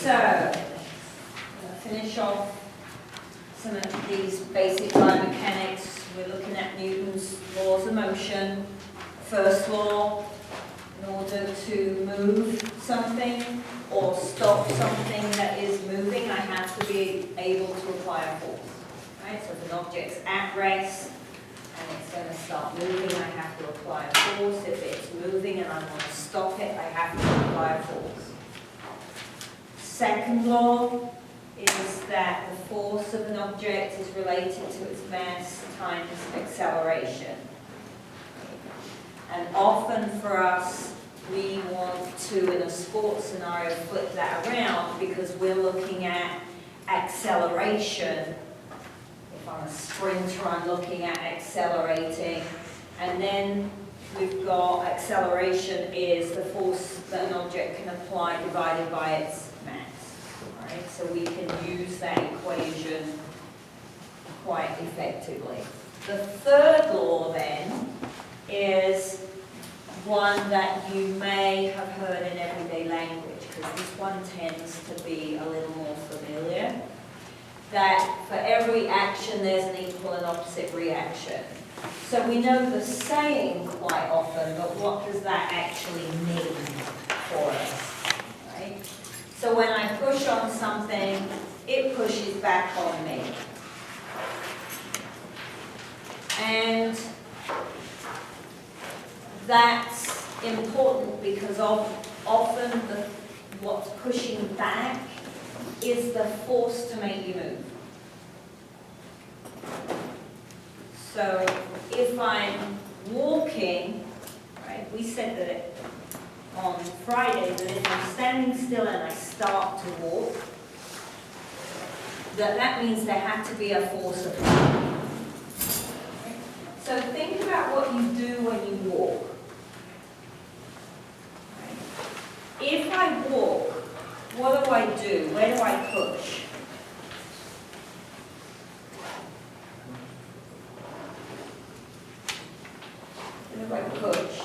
So, finish off some of these basic biomechanics. We're looking at Newton's laws of motion. First law, in order to move something or stop something that is moving, I have to be able to apply a force. Right? So if an object's at rest and it's going to start moving, I have to apply a force. If it's moving and I want to stop it, I have to apply a force. Second law is that the force of an object is related to its mass times acceleration. And often for us, we want to, in a sports scenario, flip that around because we're looking at acceleration. If I'm a sprinter, I'm looking at accelerating. And then we've got acceleration is the force that an object can apply divided by its mass. Right? So we can use that equation quite effectively. The third law then is one that you may have heard in everyday language, because this one tends to be a little more familiar, that for every action there's an equal and opposite reaction. So we know the saying quite often, but what does that actually mean for us? Right? So when I push on something, it pushes back on me. And that's important because often what's pushing back is the force to make you move. So if I'm walking, right, we said that on Friday that if I'm standing still and I start to walk, that means there had to be a force applied. So think about what you do when you walk. If I walk, what do I do? Where do I push? Where do I push?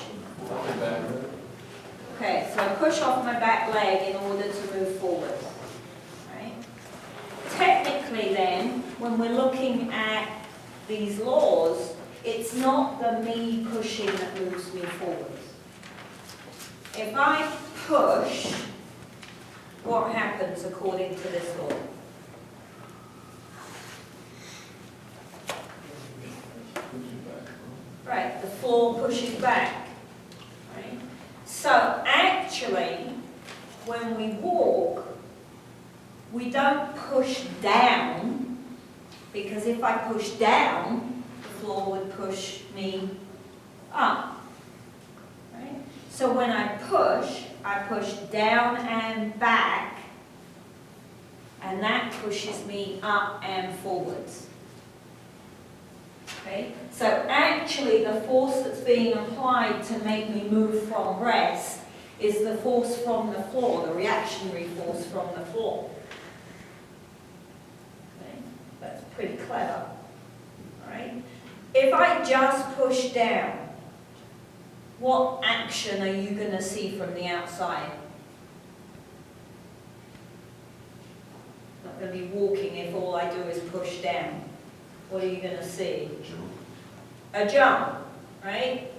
Okay, so I push off my back leg in order to move forward. Right? Technically then, when we're looking at these laws, it's not the me pushing that moves me forward. If I push, what happens according to this law? Right, the floor pushes back. Right? So actually, when we walk, we don't push down, because if I push down, the floor would push me up. Right? So when I push down and back, and that pushes me up and forwards. Okay? So actually the force that's being applied to make me move from rest is the force from the floor, the reactionary force from the floor. Okay? That's pretty clever. All right? If I just push down, what action are you going to see from the outside? Not going to be walking if all I do is push down. What are you going to see? A jump, right?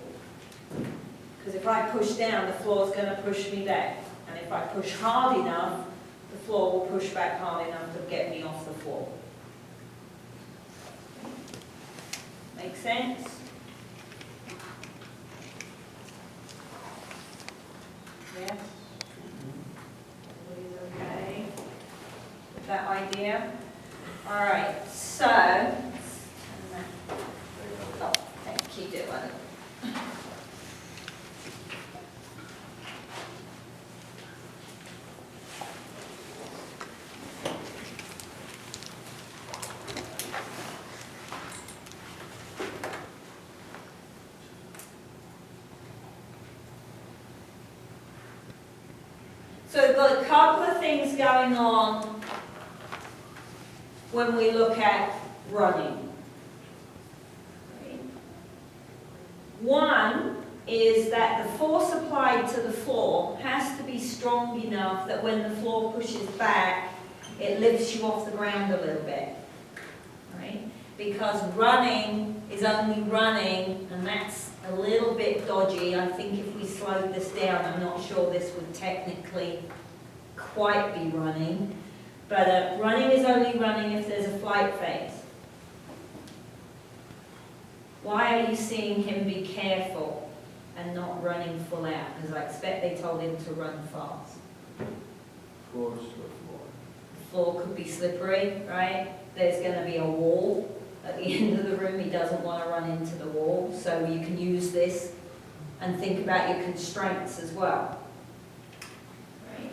Because if I push down, the floor is going to push me back. And if I push hard enough, the floor will push back hard enough to get me off the floor. Make sense? Yes? Everybody's okay with that idea? All right, so, oh, thank you, Dylan. So we've got a couple of things going on when we look at running. One is that the force applied to the floor has to be strong enough that when the floor pushes back, it lifts you off the ground a little bit, right? Because running is only running, and that's a little bit dodgy. I think if we slowed this down, I'm not sure this would technically quite be running, but running is only running if there's a flight phase. Why are you seeing him be careful and not running full out? Because I expect they told him to run fast. Floor is the floor. The floor could be slippery, right? There's going to be a wall at the end of the room. He doesn't want to run into the wall, so you can use this and think about your constraints as well. Right?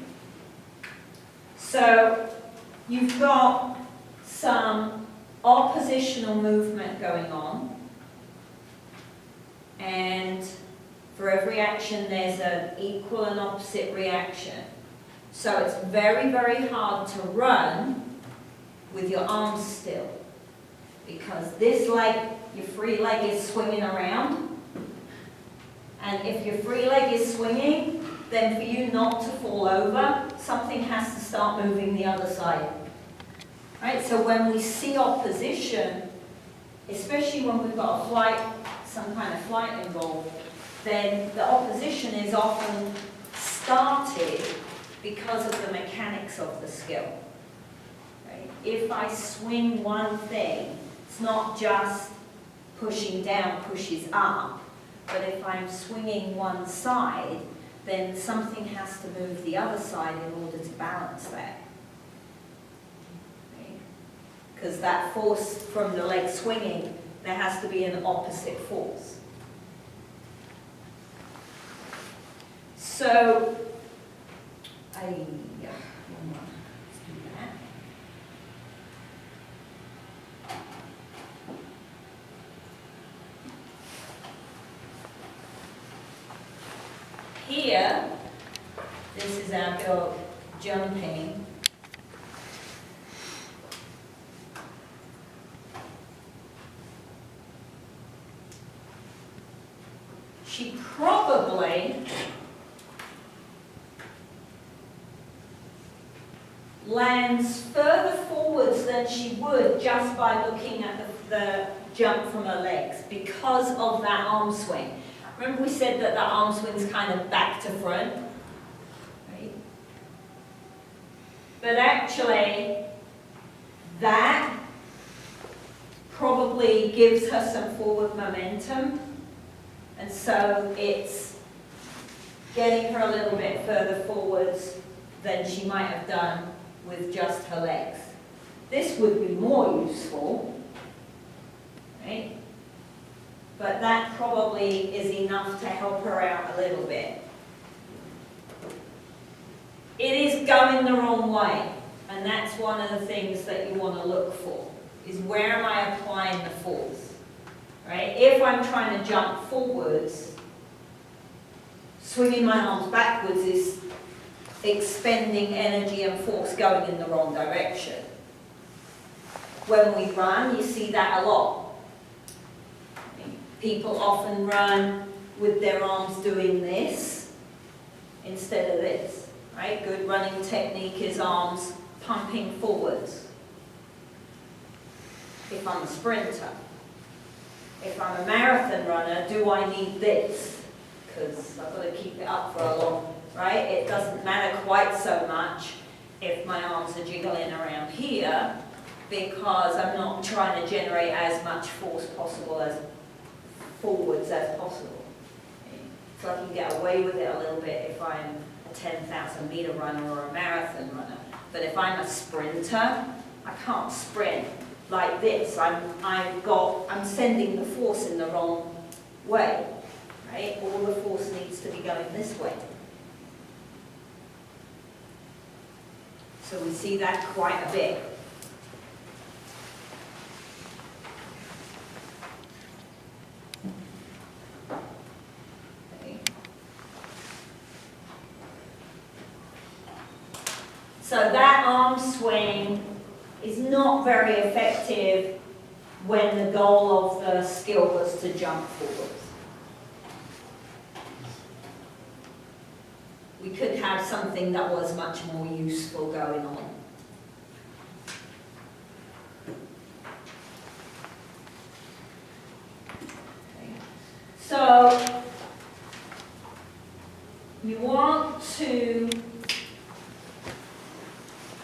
So you've got some oppositional movement going on, and for every action there's an equal and opposite reaction. So it's very, very hard to run with your arms still, because this leg, your free leg, is swinging around, and if your free leg is swinging, then for you not to fall over, something has to start moving the other side. Right? So when we see opposition, especially when we've got a flight, some kind of flight involved, then the opposition is often started because of the mechanics of the skill. Right? If I swing one thing, it's not just pushing down pushes up, but if I'm swinging one side, then something has to move the other side in order to balance that. Because that force from the leg swinging, there has to be an opposite force. So, let's do that. Here, this is our girl jumping. She probably lands further forwards than she would just by looking at the jump from her legs because of that arm swing. Remember we said that the arm swing's kind of back to front, right? But actually, that probably gives her some forward momentum, and so it's getting her a little bit further forwards than she might have done with just her legs. This would be more useful, right? But that probably is enough to help her out a little bit. It is going the wrong way, and that's one of the things that you want to look for, is where am I applying the force, right? If I'm trying to jump forwards, swinging my arms backwards is expending energy and force going in the wrong direction. When we run, you see that a lot. People often run with their arms doing this instead of this, right? Good running technique is arms pumping forwards. If I'm a sprinter. If I'm a marathon runner, do I need this? Because I've got to keep it up for a long, right? It doesn't matter quite so much if my arms are jiggling around here, because I'm not trying to generate as much force possible as forwards as possible. So I can get away with it a little bit if I'm a 10,000 meter runner or a marathon runner. But if I'm a sprinter, I can't sprint like this. I'm sending the force in the wrong way, right? All the force needs to be going this way. So we see that quite a bit. So that arm swing is not very effective when the goal of the skill was to jump forwards. have something that was much more useful going on. Okay. So, you want to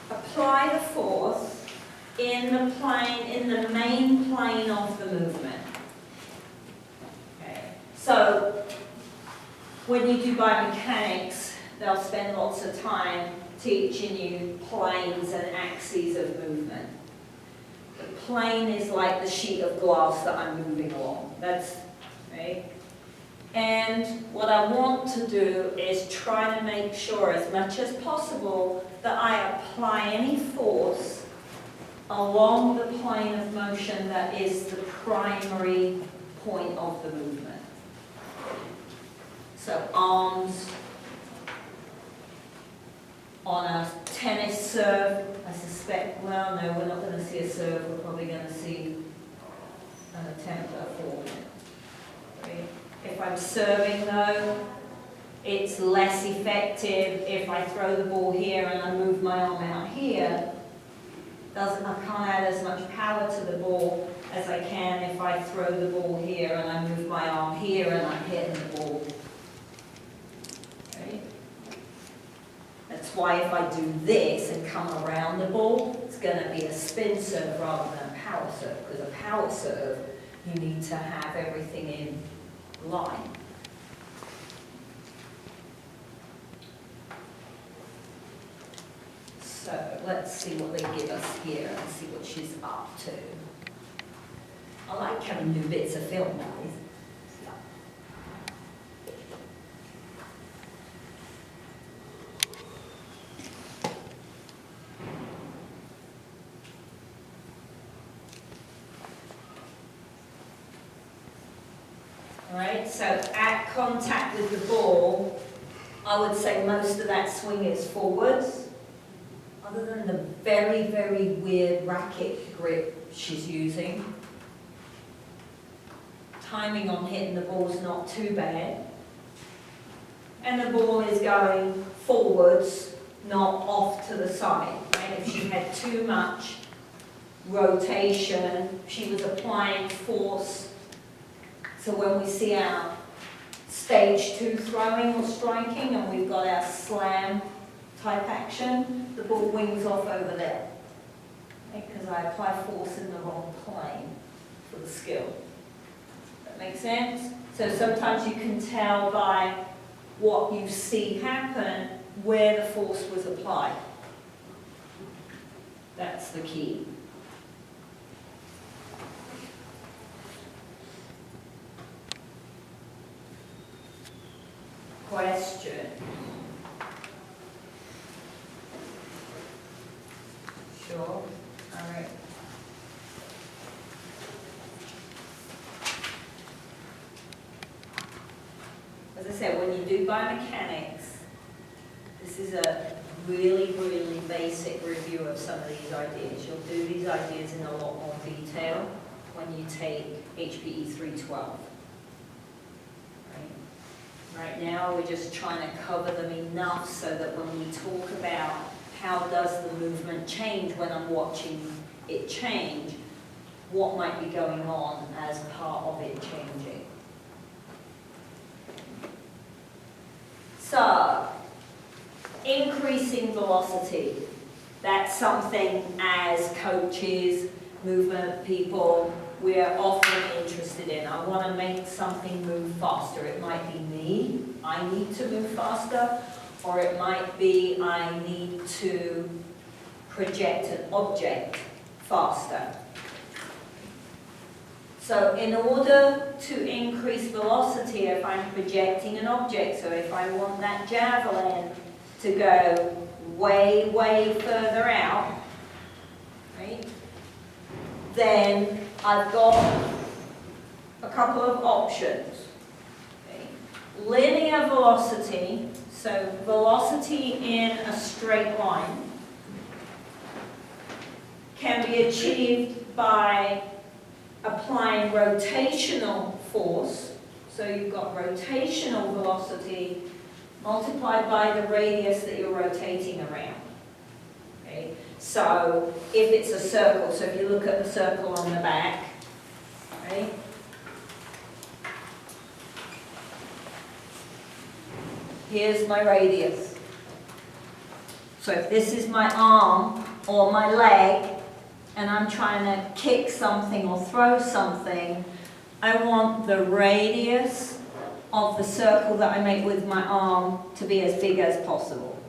apply the force in the plane, in the main plane of the movement. Okay. So, when you do biomechanics, they'll spend lots of time teaching you planes and axes of movement. The plane is like the sheet of glass that I'm moving along. That's right. And what I want to do is try to make sure as much as possible that I apply any force along the plane of motion that is the primary point of the movement. So arms on a tennis serve, I suspect, well, no, we're not going to see a serve, we're probably going to see an attempt at a forehand. Right? If I'm serving though, it's less effective if I throw the ball here and I move my arm out here. I can't add as much power to the ball as I can if I throw the ball here and I move my arm here and I'm hitting the ball. Right? That's why if I do this and come around the ball, it's going to be a spin serve rather than a power serve, because a power serve, you need to have everything in line. So let's see what they give us here and see what she's up to. I like having new bits of film, guys. Alright, so at contact with the ball, I would say most of that swing is forwards. Other than the very, very weird racket grip she's using. Timing on hitting the ball is not too bad. And the ball is going forwards, not off to the side. Right? If she had too much rotation, she was applying force. So when we see our stage 2 throwing or striking and we've got our slam type action, the ball wings off over there. Because I apply force in the wrong plane for the skill. That makes sense? So sometimes you can tell by what you see happen where the force was applied. That's the key. Question. Sure. All right. As I said, when you do biomechanics, this is a really, really basic review of some of these ideas. You'll do these ideas in a lot more detail when you take HPE 312. Right now, we're just trying to cover them enough so that when we talk about how does the movement change when I'm watching it change, what might be going on as part of it changing. So, increasing velocity. That's something as coaches, movement people, we're often interested in. I want to make something move faster. It might be me, I need to move faster, or it might be I need to project an object faster. So in order to increase velocity, if I'm projecting an object, so if I want that javelin to go way, way further out, right, then I've got a couple of options. Okay. Linear velocity, so velocity in a straight line, can be achieved by applying rotational force. So you've got rotational velocity multiplied by the radius that you're rotating around. Okay? So if it's a circle, so if you look at the circle on the back, right? Here's my radius. So if this is my arm or my leg, and I'm trying to kick something or throw something, I want the radius of the circle that I make with my arm to be as big as possible.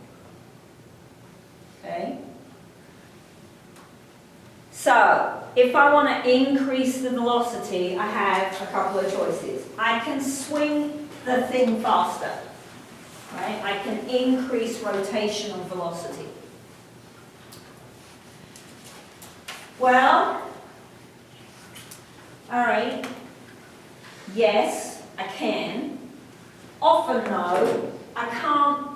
Okay? So, if I want to increase the velocity, I have a couple of choices. I can swing the thing faster. Right? I can increase rotational velocity. Well, all right, yes, I can. Often though, I can't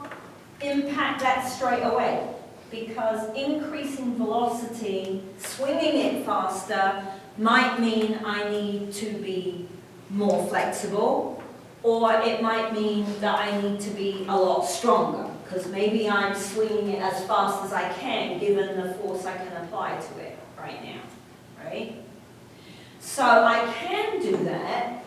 impact that straight away because increasing velocity, swinging it faster, might mean I need to be more flexible, or it might mean that I need to be a lot stronger because maybe I'm swinging it as fast as I can given the force I can apply to it right now, right? So I can do that,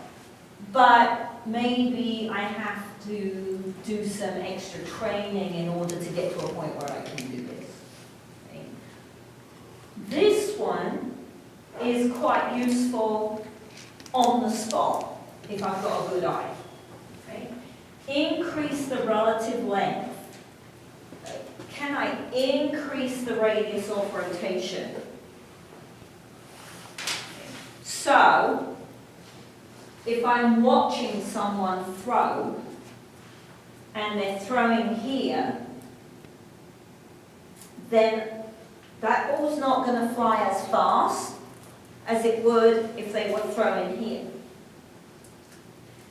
but maybe I have to do some extra training in order to get to a point where I can do this. Okay? This one is quite useful on the spot if I've got a good eye. Okay? Increase the relative length. Can I increase the radius of rotation? So, if I'm watching someone throw, and they're throwing here, then that ball's not going to fly as fast as it would if they were throwing here.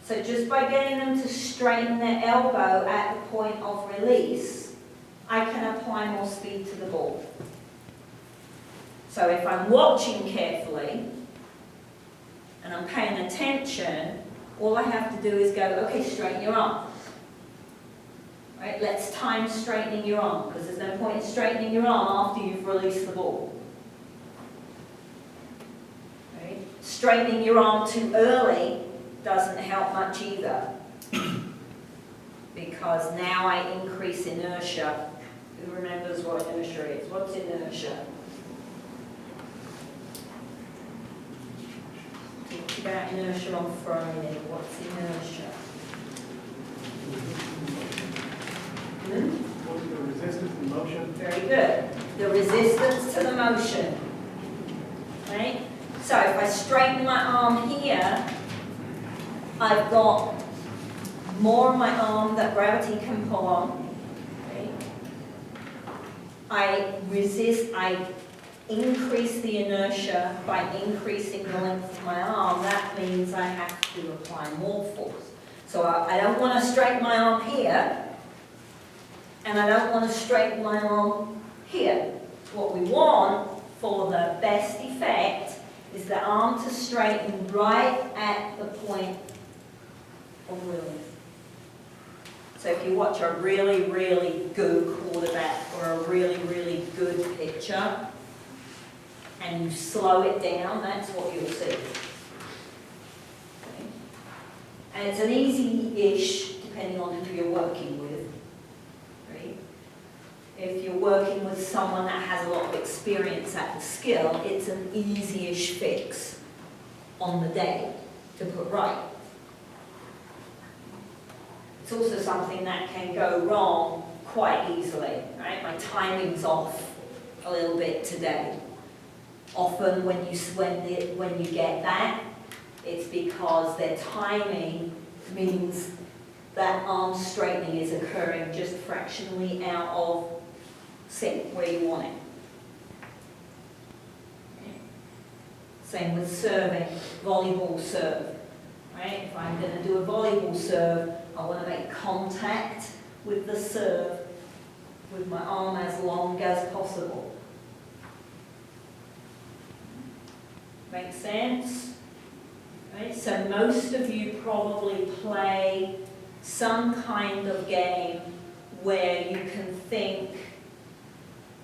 So just by getting them to straighten their elbow at the point of release, I can apply more speed to the ball. So if I'm watching carefully, and I'm paying attention, all I have to do is go, okay, straighten your arm. Right? Let's time straightening your arm, because there's no point in straightening your arm after you've released the ball. Right? Straightening your arm too early doesn't help much either, because now I increase inertia. Who remembers what inertia is? What's inertia? Talked about inertia on Friday. What's inertia? What's the resistance to motion? Very good. The resistance to the motion. Right? So if I straighten my arm here, I've got more of my arm that gravity can pull on. Right? I increase the inertia by increasing the length of my arm. That means I have to apply more force. So I don't want to straighten my arm here, and I don't want to straighten my arm here. What we want for the best effect is the arm to straighten right at the point of release. So if you watch a really, really good quarterback or a really, really good pitcher, and you slow it down, that's what you'll see. Okay? And it's an easy-ish, depending on who you're working with. Right? If you're working with someone that has a lot of experience at the skill, it's an easy-ish fix on the day to put right. It's also something that can go wrong quite easily, right? My timing's off a little bit today. Often when you get that, it's because their timing means that arm straightening is occurring just fractionally out of sync where you want it. Same with serving, volleyball serve. Right? If I'm going to do a volleyball serve, I want to make contact with the serve with my arm as long as possible. Make sense? Right? So most of you probably play some kind of game where you can think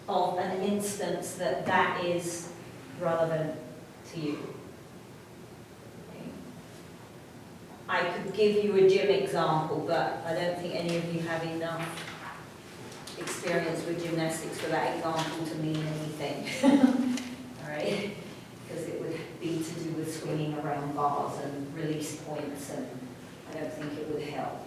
of an instance that is relevant to you. Okay. I could give you a gym example, but I don't think any of you have enough experience with gymnastics for that example to mean anything. All right? Because it would be to do with swinging around bars and release points, and I don't think it would help.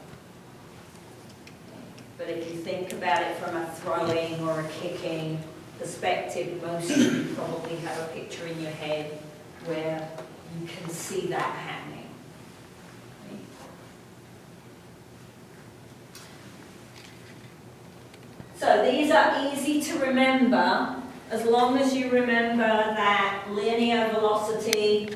But if you think about it from a throwing or a kicking perspective, most of you probably have a picture in your head where you can see that happening. Okay? So these are easy to remember, as long as you remember that linear velocity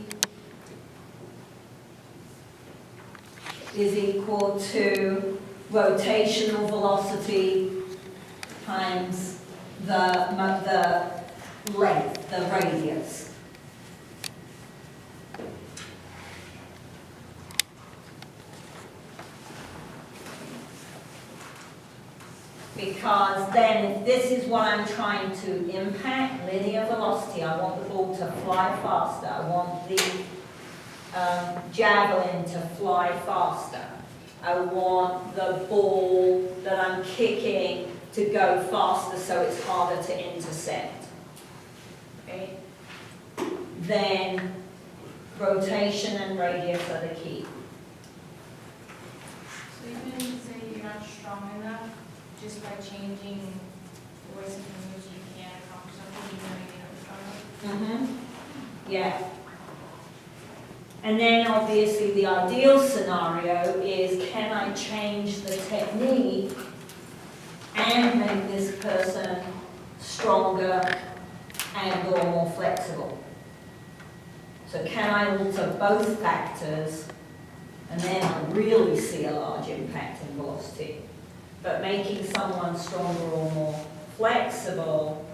is equal to rotational velocity times the length, the radius. Because then if this is what I'm trying to impact, linear velocity, I want the ball to fly faster, I want the javelin to fly faster. I want the ball that I'm kicking to go faster so it's harder to intercept. Okay? Then rotation and radius are the key. So you can say you're not strong enough just by changing the ways in which you can accomplish something even though you're not strong enough? Yeah. And then obviously the ideal scenario is, can I change the technique and make this person stronger and or more flexible? So can I alter both factors, and then I really see a large impact in velocity. But making someone stronger or more flexible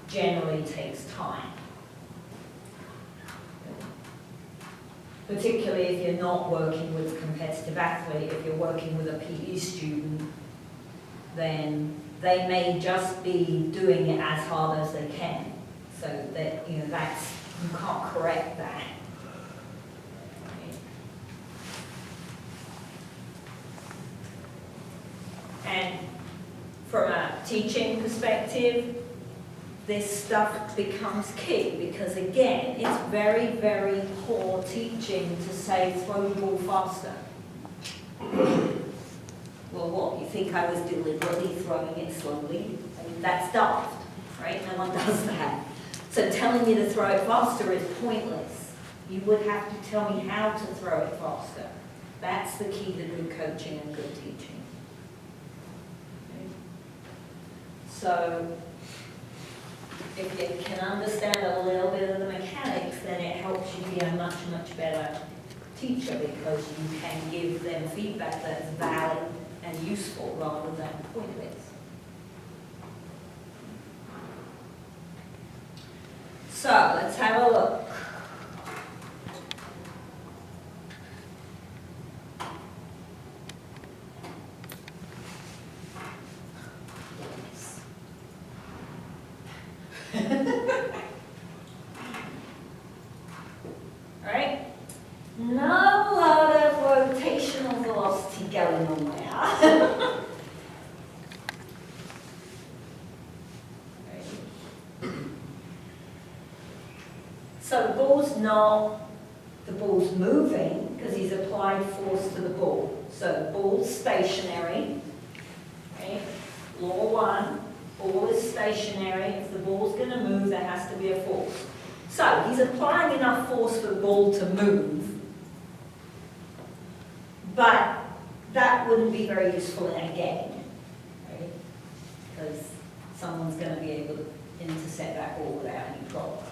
generally takes time. Particularly if you're not working with a competitive athlete, if you're working with a PE student, then they may just be doing it as hard as they can. So that, you know, that's, you can't correct that. And from a teaching perspective, this stuff becomes key because, again, it's very, very poor teaching to say, throw the ball faster. Well, what, you think I was deliberately throwing it slowly? I mean, that's daft, right? No one does that. So telling you to throw it faster is pointless. You would have to tell me how to throw it faster. That's the key to good coaching and good teaching. Okay? So, if you can understand a little bit of the mechanics, then it helps you be a much, much better teacher because you can give them feedback that's valid and useful rather than pointless. So, let's have a look. Right? Not a lot of rotational velocity going on there. So the ball's moving because he's applied force to the ball. So the ball's stationary. Okay? Law 1, ball is stationary. If the ball's going to move, there has to be a force. So he's applying enough force for the ball to move, but that wouldn't be very useful in a game, right? Because someone's going to be able to intercept that ball without any problem.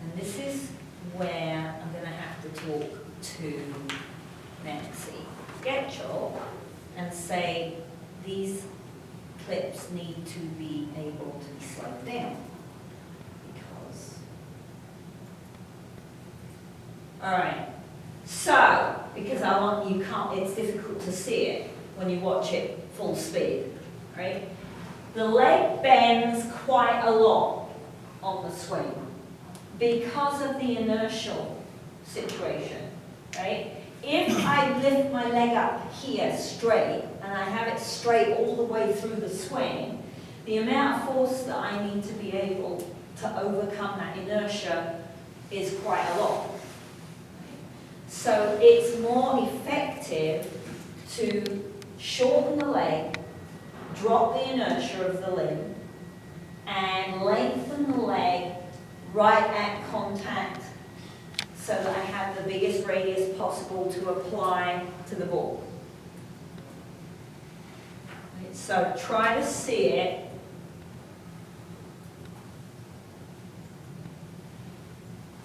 And this is where I'm going to have to talk to Nancy Getchell and say these clips need to be able to be slowed down All right. So, because it's difficult to see it when you watch it full speed, right? The leg bends quite a lot on the swing because of the inertial situation, right? If I lift my leg up here straight, and I have it straight all the way through the swing, the amount of force that I need to be able to overcome that inertia is quite a lot. So it's more effective to shorten the leg, drop the inertia of the limb, and lengthen the leg right at contact so that I have the biggest radius possible to apply to the ball. So try to see it.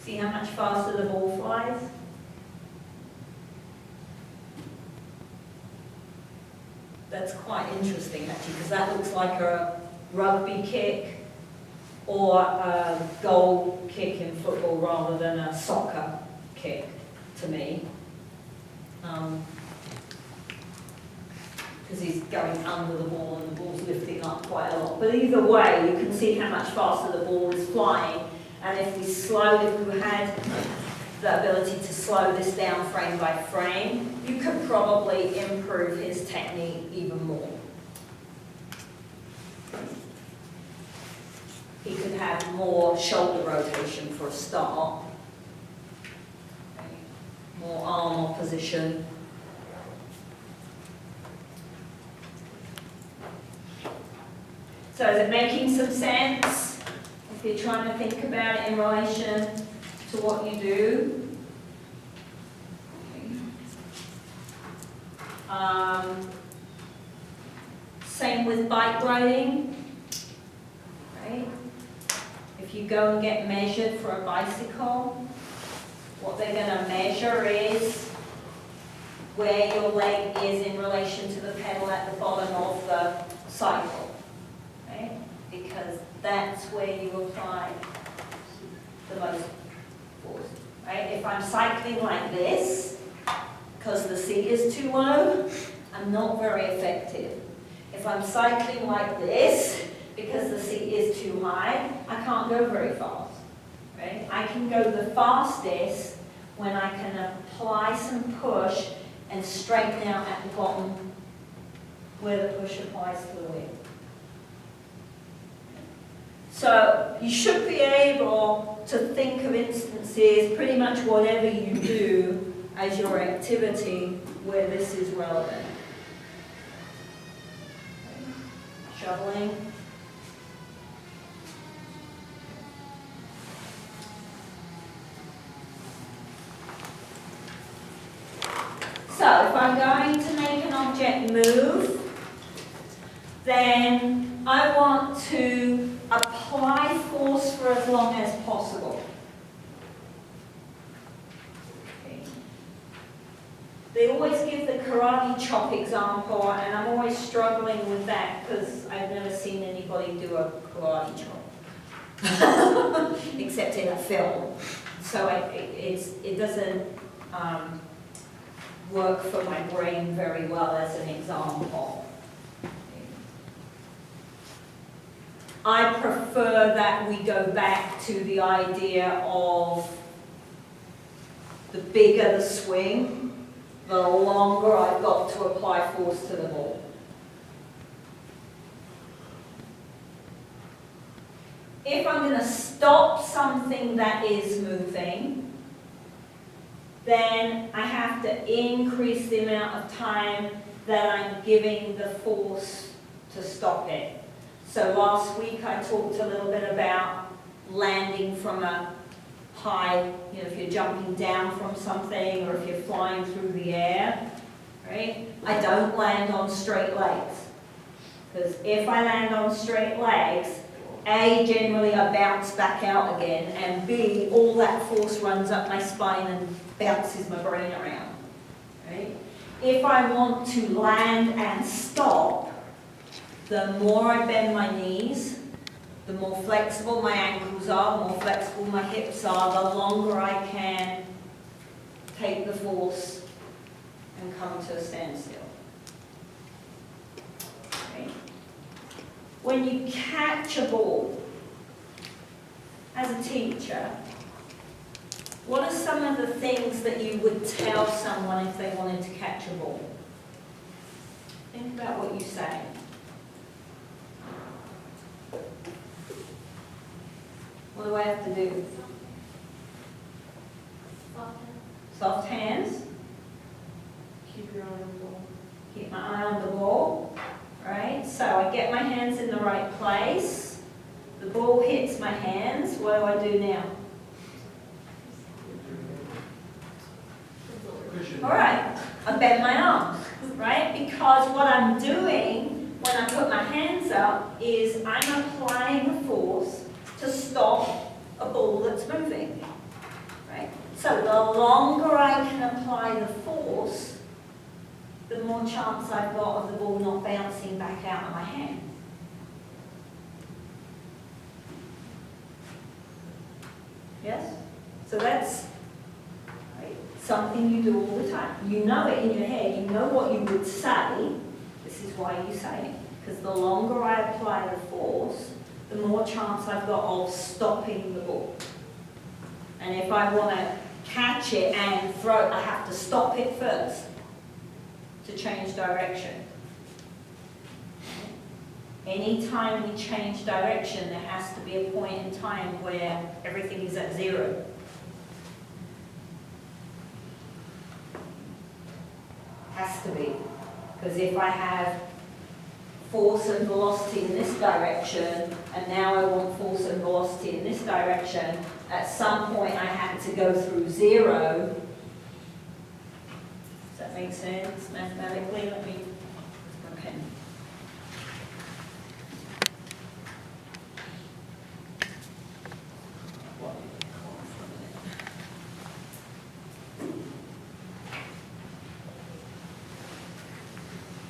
See how much faster the ball flies? That's quite interesting actually, because that looks like a rugby kick or a goal kick in football rather than a soccer kick to me. Because he's going under the ball and the ball's lifting up quite a lot. But either way, you can see how much faster the ball is flying. And if we had the ability to slow this down frame by frame, you could probably improve his technique even more. He could have more shoulder rotation for a start, more arm opposition. So is it making some sense? If you're trying to think about it in relation to what you do. Same with bike riding, right? If you go and get measured for a bicycle, what they're going to measure is where your leg is in relation to the pedal at the bottom of the cycle, right? Because that's where you apply the most force, right? If I'm cycling like this, because the seat is too low, I'm not very effective. If I'm cycling like this, because the seat is too high, I can't go very fast, right? I can go the fastest when I can apply some push and straighten out at the bottom where the push applies to the wheel. So you should be able to think of instances, pretty much whatever you do as your activity, where this is relevant. Shoveling. So if I'm going to make an object move, then I want to apply force for as long as possible. Okay. They always give the karate chop example, and I'm always struggling with that because I've never seen anybody do a karate chop, except in a film. So it doesn't work for my brain very well as an example. I prefer that we go back to the idea of the bigger the swing, the longer I've got to apply force to the ball. If I'm going to stop something that is moving, then I have to increase the amount of time that I'm giving the force to stop it. So last week I talked a little bit about landing from a high, if you're jumping down from something or if you're flying through the air, right? I don't land on straight legs. Because if I land on straight legs, A, generally I bounce back out again, and B, all that force runs up my spine and bounces my brain around, right? If I want to land and stop, the more I bend my knees, the more flexible my ankles are, the more flexible my hips are, the longer I can force and come to a standstill. Okay. When you catch a ball, as a teacher, what are some of the things that you would tell someone if they wanted to catch a ball? Think about what you say. What do I have to do? Soft hands. Keep your eye on the ball. Keep my eye on the ball. Right? So I get my hands in the right place. The ball hits my hands. What do I do now? Cushion. All right, I bend my arms, right? Because what I'm doing when I put my hands up is I'm applying a force to stop a ball that's moving, right? So the longer I can apply the force, the more chance I've got of the ball not bouncing back out of my hand. Yes? So that's something you do all the time. You know it in your head, you know what you would say. This is why you say it. Because the longer I apply the force, the more chance I've got of stopping the ball. And if I want to catch it and throw it, I have to stop it first to change direction. Anytime we change direction, there has to be a point in time where everything is at zero. Has to be. Because if I have force and velocity in this direction, and now I want force and velocity in this direction, at some point I had to go through zero. Does that make sense mathematically? Let me, okay.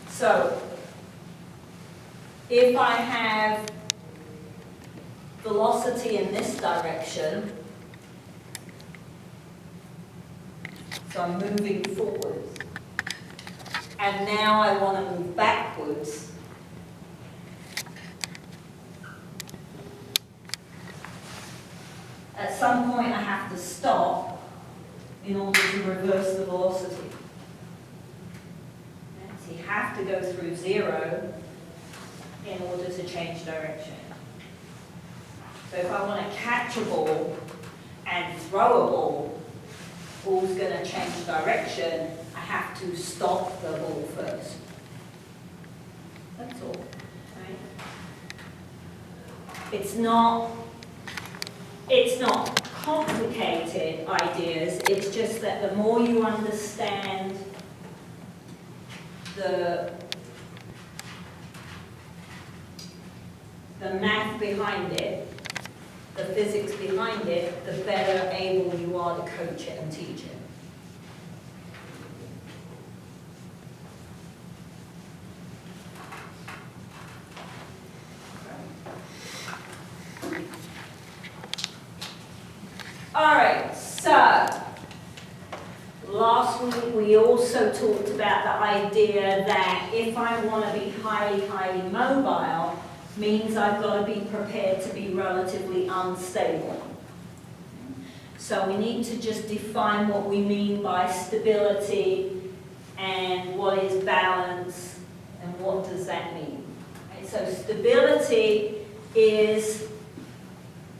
So, if I have velocity in this direction, so I'm moving forwards, and now I want to move backwards, at some point I have to stop in order to reverse the velocity. So you have to go through zero in order to change direction. So if I want to catch a ball and throw a ball, ball's going to change direction, I have to stop the ball first. That's all, right? It's not complicated ideas, it's just that the more you understand the math behind it, the physics behind it, the better able you are to coach it and teach it. All right, so last week we also talked about the idea that if I want to be highly, highly mobile, means I've got to be prepared to be relatively unstable. So we need to just define what we mean by stability and what is balance and what does that mean. Okay, so stability is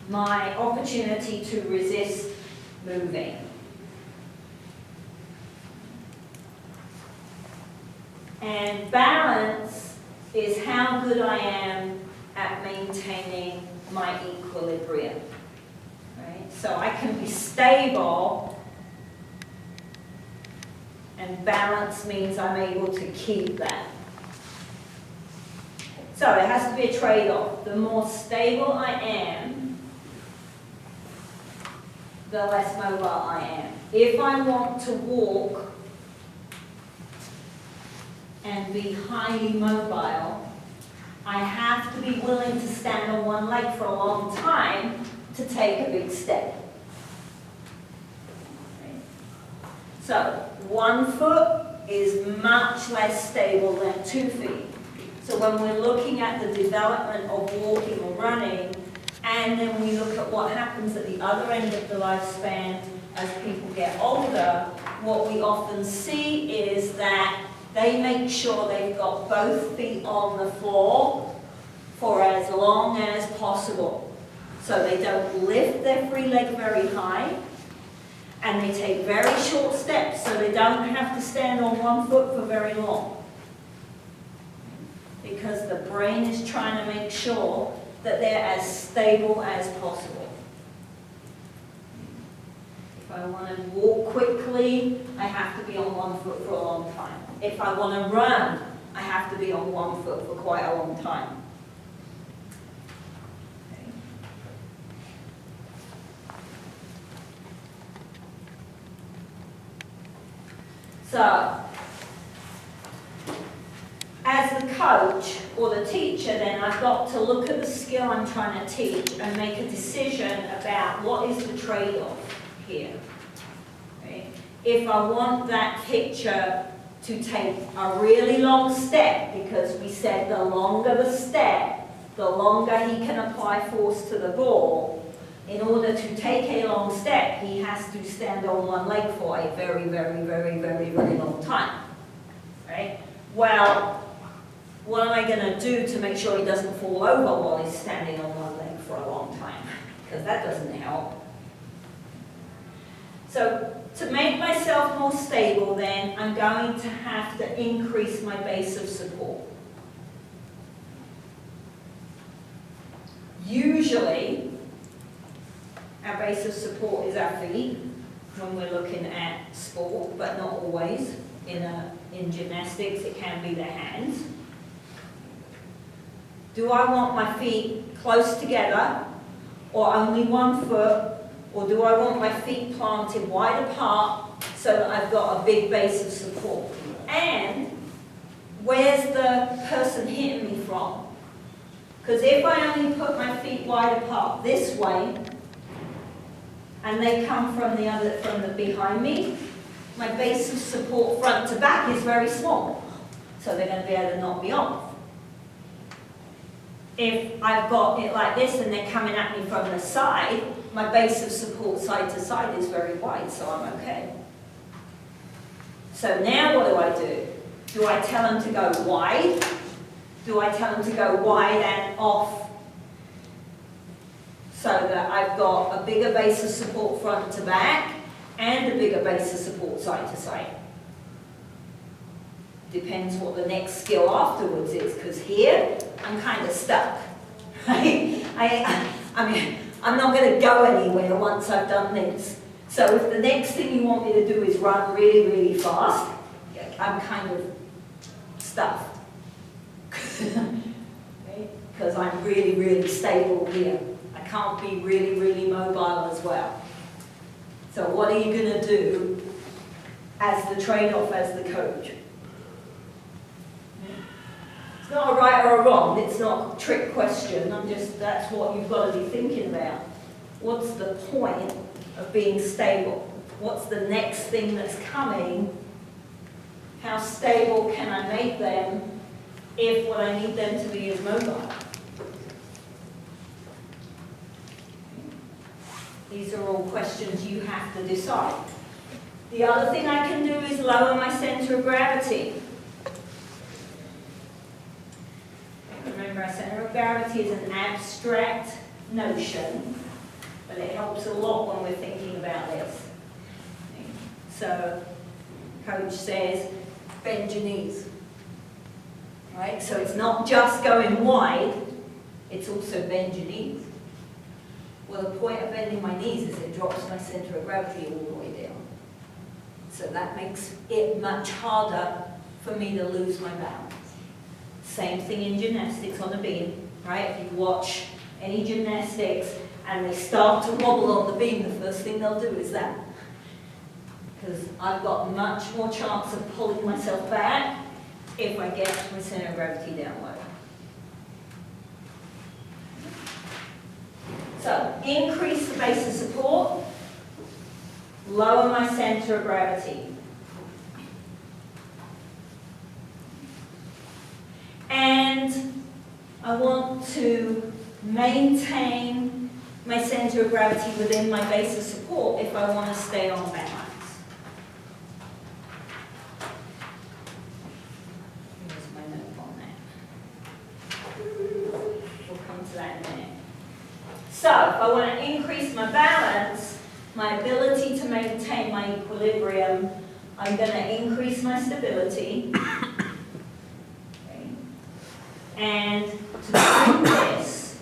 my opportunity to resist moving. And balance is how good I am at maintaining my equilibrium. Right? So I can be stable, and balance means I'm able to keep that. So it has to be a trade-off. The more stable I am, the less mobile I am. If I want to walk and be highly mobile, I have to be willing to stand on one leg for a long time to take a big step. So 1 foot is much less stable than 2 feet. So when we're looking at the development of walking or running, and then we look at what happens at the other end of the lifespan as people get older, what we often see is that they make sure they've got both feet on the floor for as long as possible. So they don't lift their free leg very high, and they take very short steps so they don't have to stand on 1 foot for very long. Because the brain is trying to make sure that they're as stable as possible. If I want to walk quickly, I have to be on 1 foot for a long time. If I want to run, I have to be on 1 foot for quite a long time. Okay. So, as the coach or the teacher, then I've got to look at the skill I'm trying to teach and make a decision about what is the trade-off here. Okay? If I want that picture to take a really long step, because we said the longer the step, the longer he can apply force to the ball. In order to take a long step, he has to stand on 1 leg for a very, very, very, very, very long time. Right? Well, what am I going to do to make sure he doesn't fall over while he's standing on 1 leg for a long time? Because that doesn't help. So, to make myself more stable, then, I'm going to have to increase my base of support. Usually, our base of support is our feet when we're looking at sport, but not always. In gymnastics, it can be the hands. Do I want my feet close together, or only 1 foot, or do I want my feet planted wide apart so that I've got a big base of support? And where's the person hitting me from? Because if I only put my feet wide apart this way, and they come from the behind me, my base of support front to back is very small. So they're going to be able to knock me off. If I've got it like this and they're coming at me from the side, my base of support side to side is very wide, so I'm okay. So now what do? Do I tell them to go wide? Do I tell them to go wide and off so that I've got a bigger base of support front to back and a bigger base of support side to side? Depends what the next skill afterwards is, because here I'm kind of stuck. Right? I mean, I'm not going to go anywhere once I've done this. So if the next thing you want me to do is run really, really fast, I'm kind of stuck. Because I'm really, really stable here. I can't be really, really mobile as well. So what are you going to do as the trade-off as the coach? It's not a right or a wrong, it's not a trick question, that's what you've got to be thinking about. What's the point of being stable? What's the next thing that's coming? How stable can I make them if what I need them to be is mobile? These are all questions you have to decide. The other thing I can do is lower my center of gravity. Remember, our center of gravity is an abstract notion, but it helps a lot when we're thinking about this. So, coach says, bend your knees. Right? So it's not just going wide, it's also bend your knees. Well, the point of bending my knees is it drops my center of gravity all the way down. So that makes it much harder for me to lose my balance. Same thing in gymnastics on the beam, right? If you watch any gymnastics and they start to wobble on the beam, the first thing they'll do is that. Because I've got much more chance of pulling myself back if I get my center of gravity down low. So, increase the base of support, lower my center of gravity. And I want to maintain my center of gravity within my base of support if I want to stay on balance. Here's my note on that. We'll come to that in a minute. So, if I want to increase my balance, my ability to maintain my equilibrium, I'm going to increase my stability. Okay. And to do this,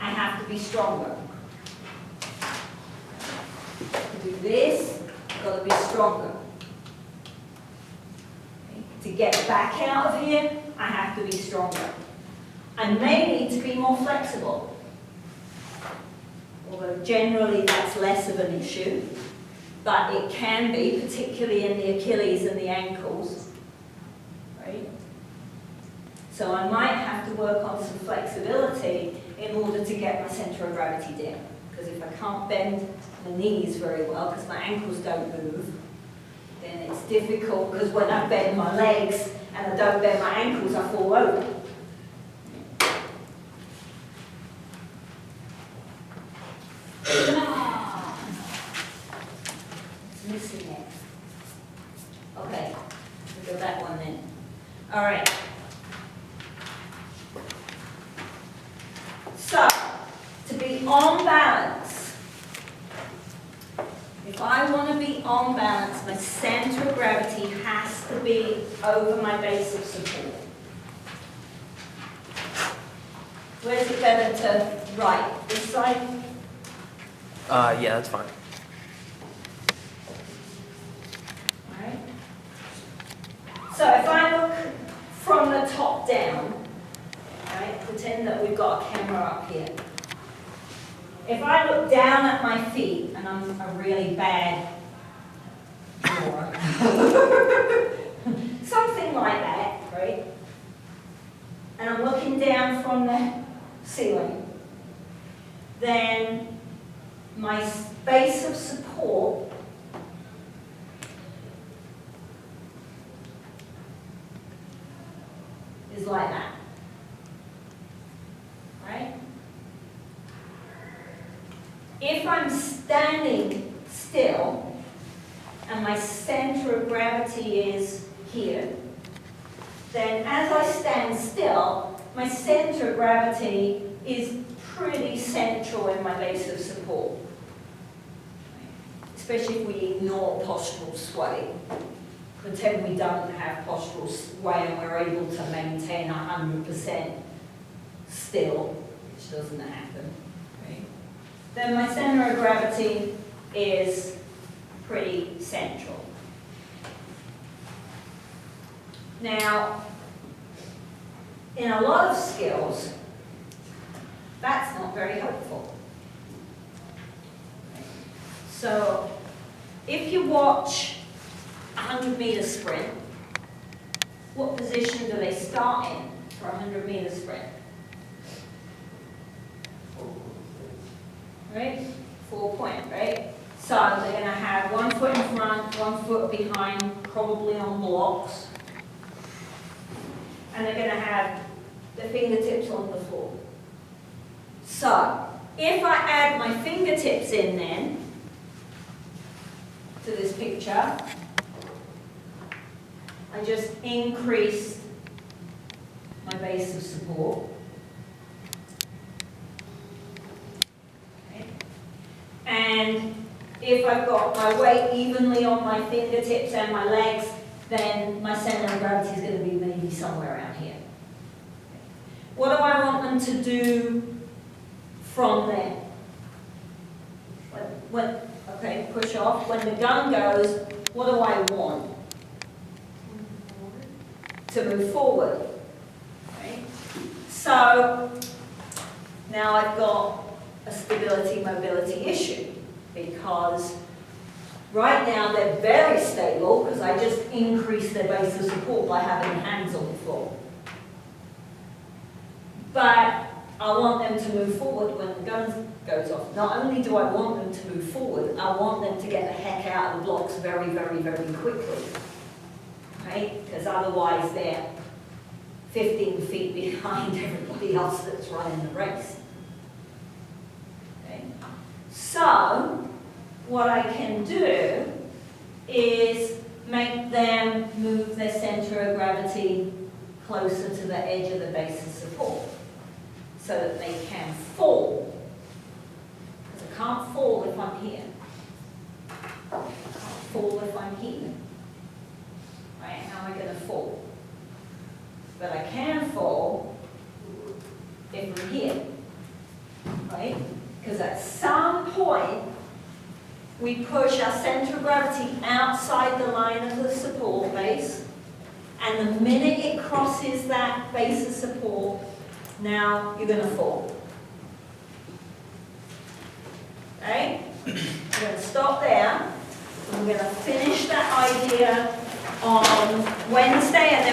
I have to be stronger. To do this, I've got to be stronger. Okay. To get back out of here, I have to be stronger. I may need to be more flexible. Although generally that's less of an issue, but it can be, particularly in the Achilles and the ankles, right? So I might have to work on some flexibility in order to get my center of gravity down. Because if I can't bend my knees very well, because my ankles don't move, then it's difficult, because when I bend my legs and I don't bend my ankles, I fall over. It's missing it. Okay, we'll go that one then. All right. So, to be on balance, if I want to be on balance, my center of gravity has to be over my base of support. Where's it better to write? This side? Yeah, that's fine. Alright. So if I look from the top down, right, pretend that we've got a camera up here. If I look down at my feet, and I'm a really bad drawer, something like that, right? And I'm looking down from the ceiling, then my base of support is like that, right? If I'm standing still and my center of gravity is here, then as I stand still, my center of gravity is pretty central in my base of support. Especially if we ignore postural sway. Pretend we don't have postural sway and we're able to maintain 100% still, which doesn't happen. Right? Then my center of gravity is pretty central. Now, in a lot of skills, that's not very helpful. So, if you watch a 100-meter sprint, what position do they start in for a 100-meter sprint? Right? 4-point, right? So they're going to have 1 foot in front, 1 foot behind, probably on blocks. And they're going to have the fingertips on the floor. So, if I add my fingertips in then, to this picture, I just increased my base of support. Okay. And if I've got my weight evenly on my fingertips and my legs, then my center of gravity is going to be maybe somewhere around here. What do I want them to do from there? Okay, push off. When the gun goes, what do I want? To move forward. Right? So, now I've got a stability-mobility issue, because right now they're very stable because I just increased their base of support by having hands on the floor. But I want them to move forward when the gun goes off. Not only do I want them to move forward, I want them to get the heck out of the blocks very, very, very quickly. Right? Because otherwise they're 15 feet behind everybody else that's running the race. Okay? So, what I can do is make them move their center of gravity closer to the edge of the base of support so that they can fall. Because I can't fall if I'm here. I can't fall if I'm here. Right? How am I going to fall? But I can fall if I'm here. Right? Because at some point, we push our center of gravity outside the line of the support base, and the minute it crosses that base of support, now you're going to fall. Okay? We're going to stop there. We're going to finish that idea on Wednesday, and then